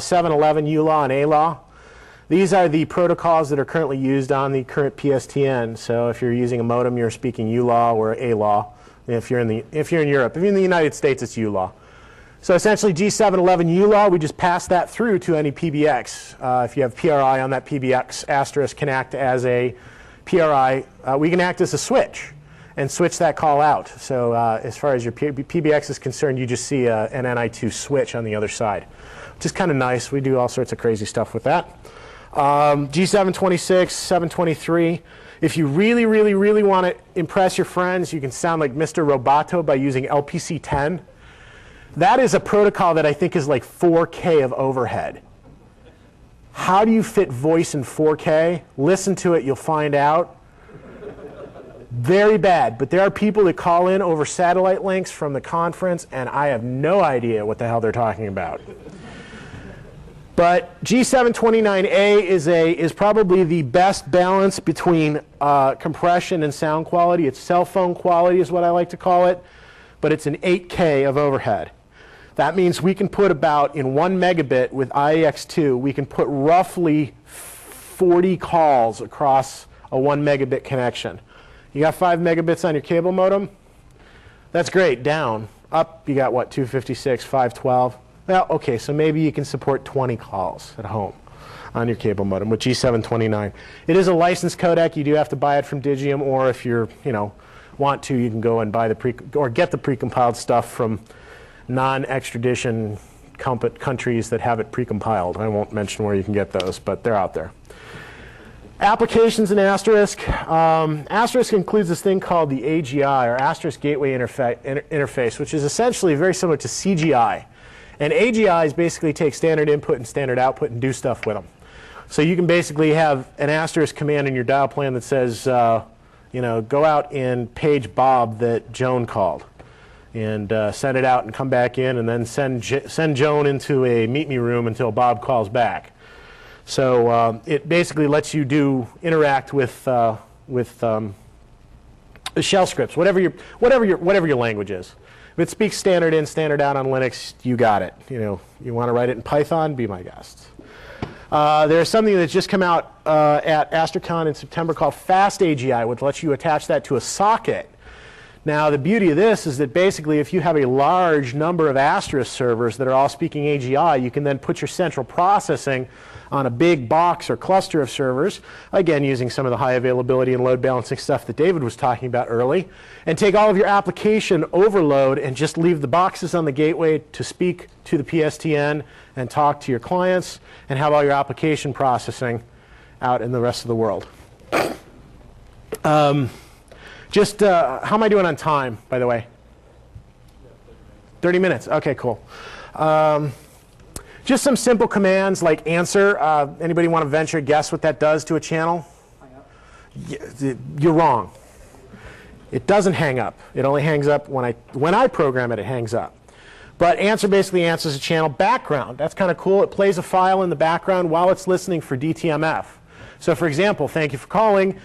711 ULAW and ALAW. These are the protocols that are currently used on the current PSTN. So if you're using a modem, you're speaking ULAW or ALAW. If you're in Europe, if you're in the United States, it's ULAW. So essentially, G711 ULAW, we just pass that through to any PBX. If you have PRI on that PBX, asterisk can act as a PRI. We can act as a switch and switch that call out. So as far as your PBX is concerned, you just see an NI2 switch on the other side, which is kind of nice. We do all sorts of crazy stuff with that. G726, 723. If you really, really, really want to impress your friends, you can sound like Mr. Roboto by using LPC10. That is a protocol that I think is like 4K of overhead. How do you fit voice in 4K? Listen to it, you'll find out. Very bad, but there are people that call in over satellite links from the conference, and I have no idea what the hell they're talking about. But G729A is probably the best balance between compression and sound quality. It's cell phone quality is what I like to call it, but it's an 8K of overhead. That means we can put about, in 1 megabit with IEX2, we can put roughly 40 calls across a 1 megabit connection. You got 5 megabits on your cable modem? That's great. Down. Up, you got what, 256, 512? Well, okay, so maybe you can support 20 calls at home on your cable modem with G729. It is a licensed codec. You do have to buy it from Digium, or if you're, want to, you can go and buy or get the precompiled stuff from non-extradition countries that have it precompiled. I won't mention where you can get those, but they're out there. Applications in Asterisk. Asterisk includes this thing called the AGI, or Asterisk Gateway Interface, which is essentially very similar to CGI. And AGIs basically take standard input and standard output and do stuff with them. So you can basically have an asterisk command in your dial plan that says, go out and page Bob that Joan called, and send it out and come back in, and then send Joan into a meet me room until Bob calls back. So it basically lets you interact with shell scripts, whatever your language is. If it speaks standard in, standard out on Linux, you got it. You want to write it in Python, be my guest. There's something that's just come out at AstriCon in September called Fast AGI, which lets you attach that to a socket. Now, the beauty of this is that basically if you have a large number of Asterisk servers that are all speaking AGI, you can then put your central processing on a big box or cluster of servers, again using some of the high availability and load balancing stuff that David was talking about early, and take all of your application overload and just leave the boxes on the gateway to speak to the PSTN and talk to your clients, and have all your application processing out in the rest of the world. How am I doing on time, by the way? 30 minutes. OK, cool. Just some simple commands like answer. Anybody want to venture a guess what that does to a channel? Hang up. You're wrong. It doesn't hang up. It only hangs up when I program it, it hangs up. But answer basically answers a channel. Background, that's kind of cool. It plays a file in the background while it's listening for DTMF. So for example, thank you for calling.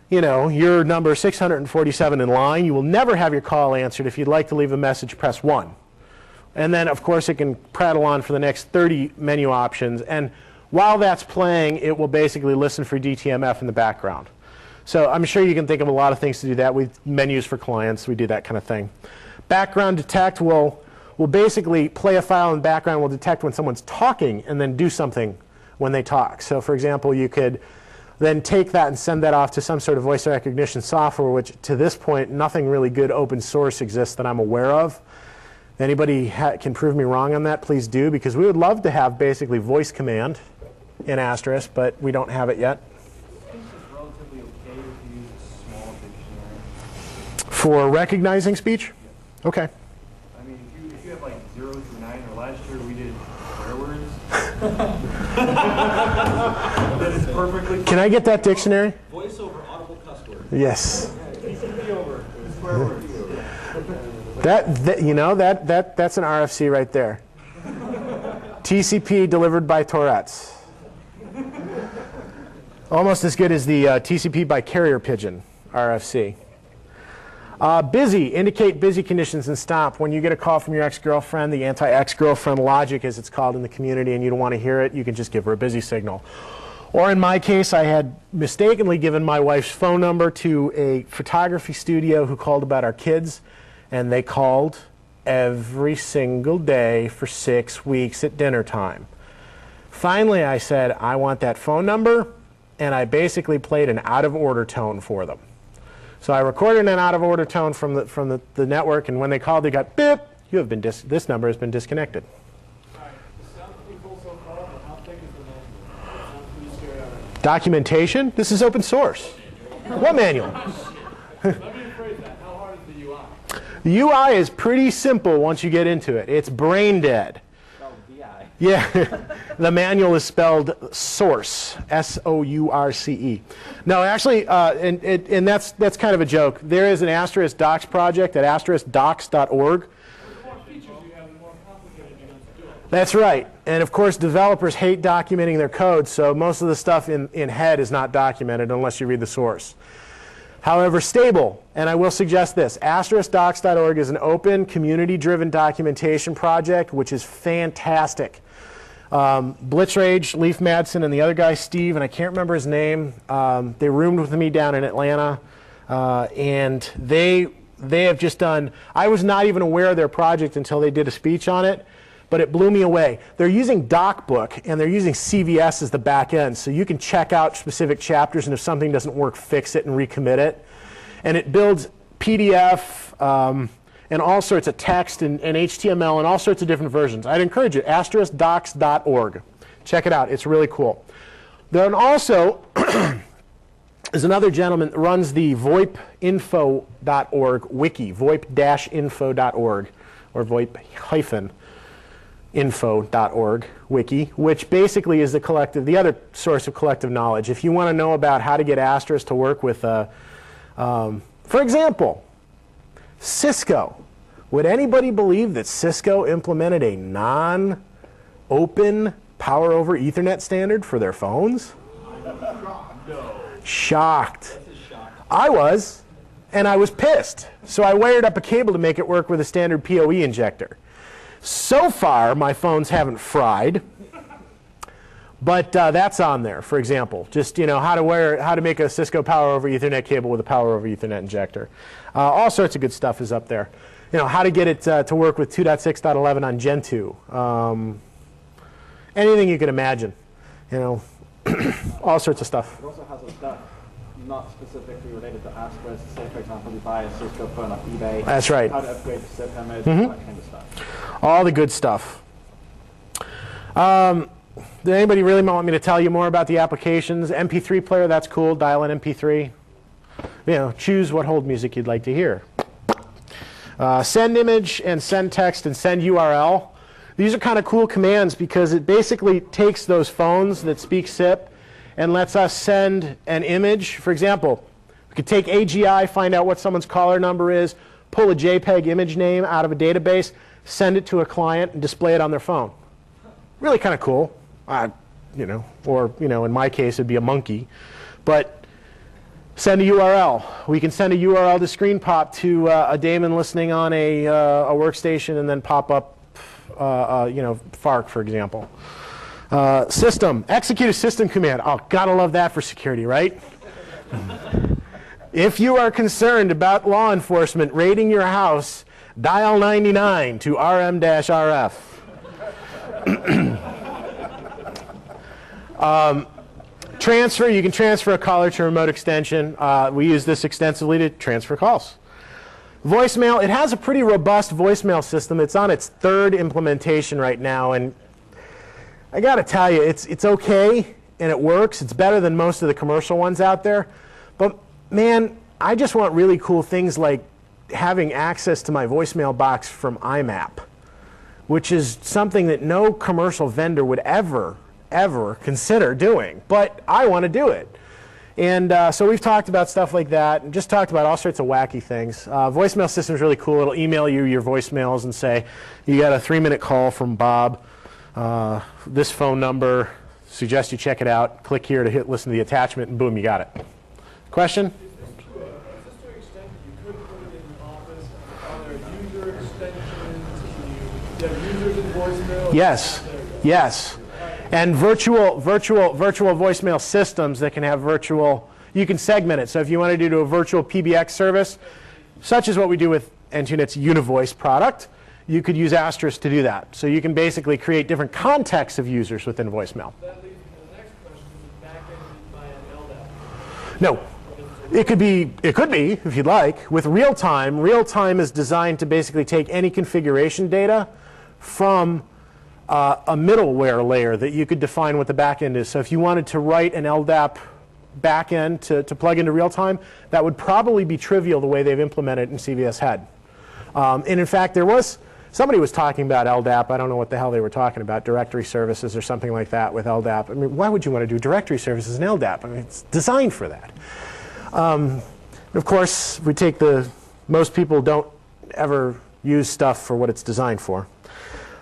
Your number 647 in line. You will never have your call answered. If you'd like to leave a message, press 1. And then, of course, it can prattle on for the next 30 menu options. And while that's playing, it will basically listen for DTMF in the background. So I'm sure you can think of a lot of things to do that with menus for clients. We do that kind of thing. Background detect will basically play a file in the background, will detect when someone's talking, and then do something when they talk. So for example, you could then take that and send that off to some sort of voice recognition software, which to this point, nothing really good open source exists that I'm aware of. If anybody can prove me wrong on that, please do, because we would love to have basically voice command in Asterisk, but we don't have it yet. I think it's relatively okay if you use a small dictionary. For recognizing speech? Yeah. Okay. I mean, if you have like 0 through 9, or last year we did swear words. That is perfectly fine. Can I get that dictionary? Voice over audible cuss words. Yes. TCP over swear words. That's an RFC right there. TCP delivered by Tourette's. Almost as good as the TCP by carrier pigeon RFC. Busy, indicate busy conditions and stop. When you get a call from your ex-girlfriend, the anti-ex-girlfriend logic, as it's called in the community, and you don't want to hear it, you can just give her a busy signal. Or in my case, I had mistakenly given my wife's phone number to a photography studio who called about our kids, and they called every single day for 6 weeks at dinner time. Finally, I said, I want that phone number, and I basically played an out-of-order tone for them. So I recorded an out-of-order tone from the network, and when they called, they got, beep, you have been this number has been disconnected. All right, the sound pretty cool so far, but how thick is the manual? It sounds pretty scary already. Documentation? This is open source. What manual? Let me rephrase that. How hard is the UI? The UI is pretty simple once you get into it. It's brain dead. Oh, DI. Yeah, the manual is spelled source, S-O-U-R-C-E. No, actually, and that's kind of a joke. There is an Asterisk Docs project at asteriskdocs.org. The more features you have, the more complicated it becomes to do it. That's right. And of course, developers hate documenting their code, so most of the stuff in head is not documented unless you read the source. However, stable, and I will suggest this, asteriskdocs.org is an open, community-driven documentation project, which is fantastic. Blitzrage, Leif Madsen, and the other guy, Steve, and I can't remember his name, they roomed with me down in Atlanta, and they have just done, I was not even aware of their project until they did a speech on it, but it blew me away. They're using DocBook, and they're using CVS as the back end, so you can check out specific chapters, and if something doesn't work, fix it and recommit it. And it builds PDF and all sorts of text and HTML and all sorts of different versions. I'd encourage it, asteriskdocs.org. Check it out. It's really cool. Then also is another gentleman that runs the voipinfo.org wiki, voip-info.org, or voip-info.org wiki, which basically is the other source of collective knowledge. If you want to know about how to get Asterisk to work with, for example, Cisco. Would anybody believe that Cisco implemented a non-open power over Ethernet standard for their phones? No. Shocked. I was, and I was pissed. So I wired up a cable to make it work with a standard PoE injector. So far, my phones haven't fried, but that's on there. For example, just how to make a Cisco power over Ethernet cable with a power over Ethernet injector. All sorts of good stuff is up there. How to get it to work with 2.6.11 on Gen 2. Anything you can imagine. All sorts of stuff. It also has a stuff not specifically related to Asterisk. Say, for example, you buy a Cisco phone off eBay. That's right. How to upgrade the SIP image, that kind of stuff. All the good stuff. Did anybody really want me to tell you more about the applications? MP3 player, that's cool. Dial in MP3. Choose what hold music you'd like to hear. Send image and send text and send URL. These are kind of cool commands because it basically takes those phones that speak SIP and lets us send an image. For example, we could take AGI, find out what someone's caller number is, pull a JPEG image name out of a database, send it to a client, and display it on their phone. Really kind of cool. Or in my case, it'd be a monkey. But send a URL. We can send a URL to screen pop to a daemon listening on a workstation and then pop up, FARC, for example. System. Execute a system command. Oh, gotta love that for security, right? If you are concerned about law enforcement raiding your house, dial 99 to RM-RF. Transfer, you can transfer a caller to a remote extension. We use this extensively to transfer calls. Voicemail, it has a pretty robust voicemail system. It's on its third implementation right now, and I got to tell you, it's okay, and it works. It's better than most of the commercial ones out there. But man, I just want really cool things like having access to my voicemail box from IMAP, which is something that no commercial vendor would ever consider doing, but I want to do it. And so we've talked about stuff like that and just talked about all sorts of wacky things. Voicemail system is really cool. It'll email you your voicemails and say, you got a 3-minute call from Bob, this phone number, suggest you check it out, click here to listen to the attachment, and boom, you got it. Question? Is this to an extent that you could put it in Yes, yes. And virtual voicemail systems that can have virtual, you can segment it. So if you want to do a virtual PBX service, such as what we do with N2Net's Univoice product, you could use Asterisk to do that. So you can basically create different contexts of users within voicemail. That leads me to the next question. Is backended by an LDAP? No. It could be, if you'd like. With real-time is designed to basically take any configuration data from a middleware layer that you could define what the backend is. So if you wanted to write an LDAP backend to plug into real-time, that would probably be trivial the way they've implemented it in CVS Head. And in fact, somebody was talking about LDAP. I don't know what the hell they were talking about, directory services or something like that with LDAP. I mean, why would you want to do directory services in LDAP? I mean, it's designed for that. Of course, most people don't ever use stuff for what it's designed for.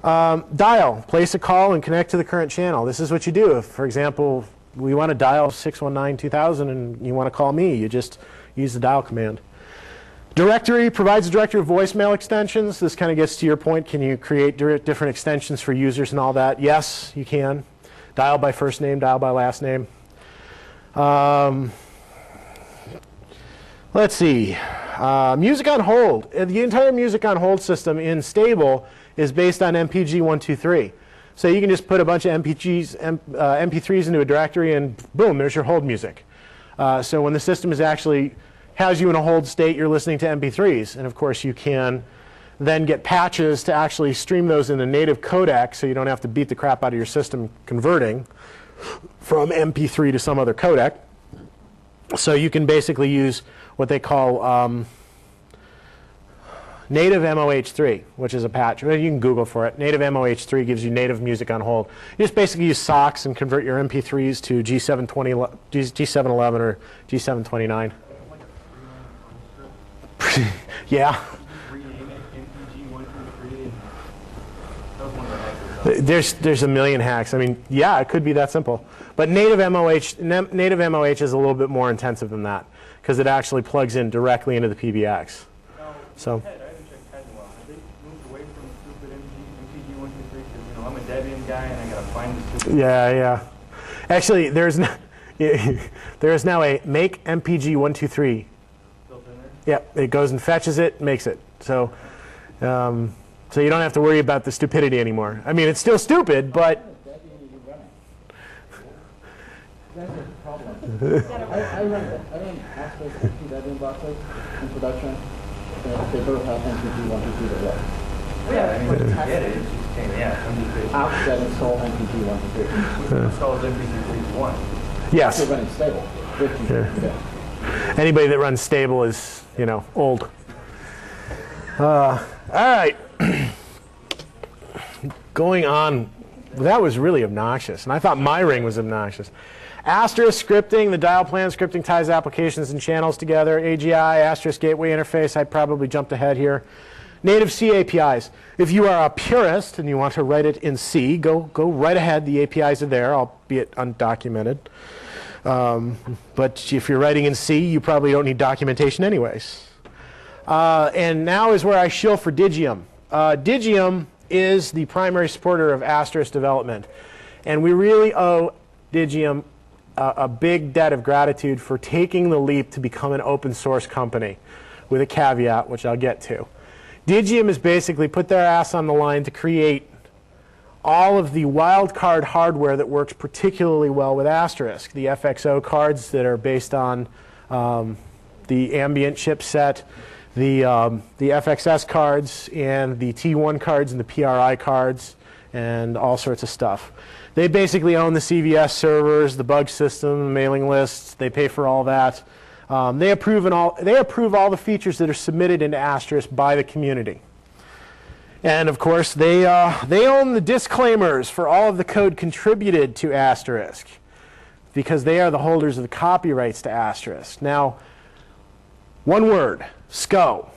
Dial, place a call and connect to the current channel. This is what you do. If, for example, we want to dial 619-2000 and you want to call me, you just use the dial command. Directory provides a directory of voicemail extensions. This kind of gets to your point. Can you create different extensions for users and all that? Yes, you can. Dial by first name, dial by last name. Let's see. Music on hold. The entire music on hold system in stable is based on MPG-123. So you can just put a bunch of MP3s into a directory and boom, there's your hold music. So when the system has you in a hold state, you're listening to MP3s. And of course you can then get patches to actually stream those in a native codec so you don't have to beat the crap out of your system converting from MP3 to some other codec. So you can basically use what they call native MOH3, which is a patch. You can Google for it. Native MOH3 gives you native music on hold. You just basically use SOCKS and convert your MP3s to G711 or G729. Yeah. There's a million hacks. I mean, yeah, it could be that simple. But native MOH is a little bit more intensive than that because it actually plugs in directly into the PBX. So. I haven't checked Head in a while. Have they moved away from stupid MPG-123? Because I'm a Debian guy and I gotta find the stupid. Yeah. Actually, there is now a make MPG-123. Built in there? Yep, it goes and fetches it, makes it. So, so you don't have to worry about the stupidity anymore. I mean, it's still stupid, but. That's a problem. I run Asterisk and Debian boxes in production. They both have MPG-123 that work. Yeah, I mean, you get it. It's just MPG. Apps that install MPG-123. Installs MPG-1. Yes. They're running stable. Yeah. Anybody that runs stable is, old. All right. Going on. That was really obnoxious, and I thought my ring was obnoxious. Asterisk scripting, the dial plan scripting ties applications and channels together. AGI, Asterisk gateway interface, I probably jumped ahead here. Native C APIs. If you are a purist and you want to write it in C, go right ahead. The APIs are there, albeit undocumented. But if you're writing in C, you probably don't need documentation anyways. And now is where I shill for Digium. Digium is the primary supporter of Asterisk development. And we really owe Digium a big debt of gratitude for taking the leap to become an open source company, with a caveat, which I'll get to. Digium has basically put their ass on the line to create all of the wildcard hardware that works particularly well with Asterisk. The FXO cards that are based on the ambient chipset, the FXS cards, and the T1 cards and the PRI cards, and all sorts of stuff. They basically own the CVS servers, the bug system, the mailing lists. They pay for all that. They approve all the features that are submitted into Asterisk by the community. And of course, they own the disclaimers for all of the code contributed to Asterisk, because they are the holders of the copyrights to Asterisk. Now, one word: SCO.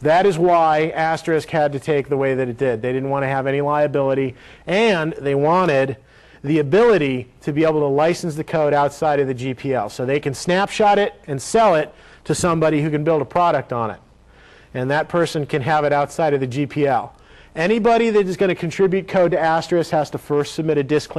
That is why Asterisk had to take the way that it did. They didn't want to have any liability, and they wanted the ability to be able to license the code outside of the GPL. So they can snapshot it and sell it to somebody who can build a product on it. And that person can have it outside of the GPL. Anybody that is going to contribute code to Asterisk has to first submit a disclaimer